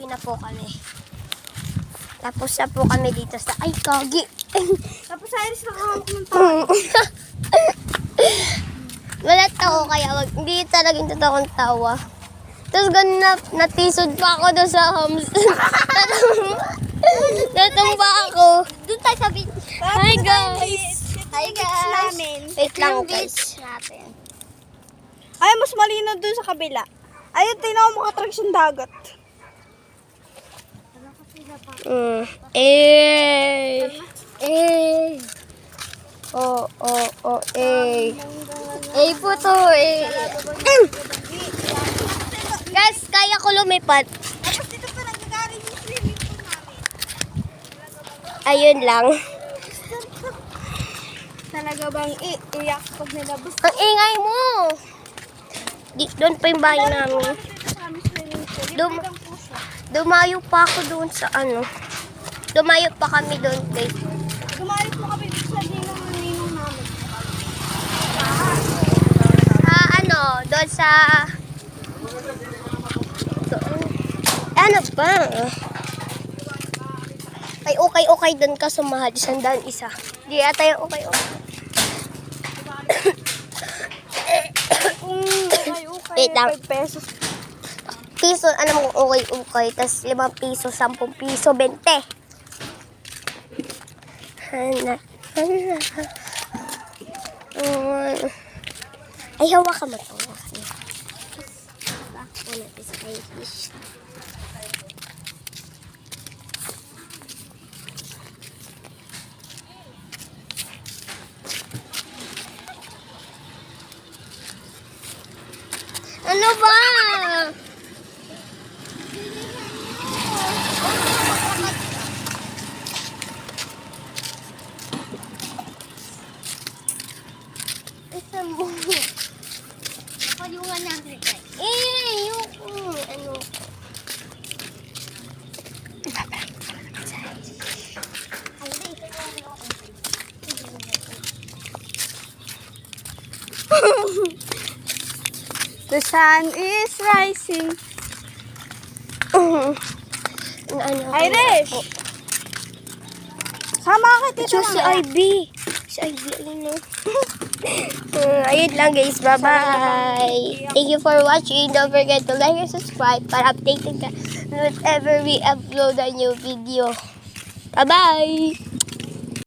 Pauwi na po kami. Tapos na po kami dito sa... Ay, kagi! Tapos Iris nakahawak ng tayo. Wala tao kaya hindi talaga yung totoong tawa. Tapos ganun natisod pa ako doon sa hams. Natumba ako. Doon tayo sa beach. Hi guys! Hi guys! Wait lang guys. Ay, mas malinaw dun sa kabila. Ayun, tingnan mo makatrags yung dagat. Eh. Eh po to eh. Guys, kaya ko lumipad. Tapos dito pa nagkakaroon yung swimming pool namin. Ayun lang. Talaga bang iiyak pag nilabas? Ang ingay mo. Doon pa yung bahay namin. Dito sa aming swimming pool. Dum- Yung puso. Dumayo pa ako doon sa ano. Dumayo pa kami doon guys. Gumalit mo kami dito sa ninong namin. Doon sa... Doon. Ano ba? Ay, okay doon ka sumahal. 100 isa. Di ata yung okay. Wait lang. 5 pesos. Piso, alam mo okay. Tapos 5 piso, 10 piso, 20. Hana. Ay, hawakan mo ito. Wala ito sa fish. Ano ba? Isa mo. Paliwangan natin. Yung ano. The sun is rising. Irish! Sama ka dito Si Ivy. Si Ivy, ayun na. Ayun lang guys. Bye-bye. Thank you for watching. Don't forget to like and subscribe para updated ka whenever we upload a new video. Bye-bye.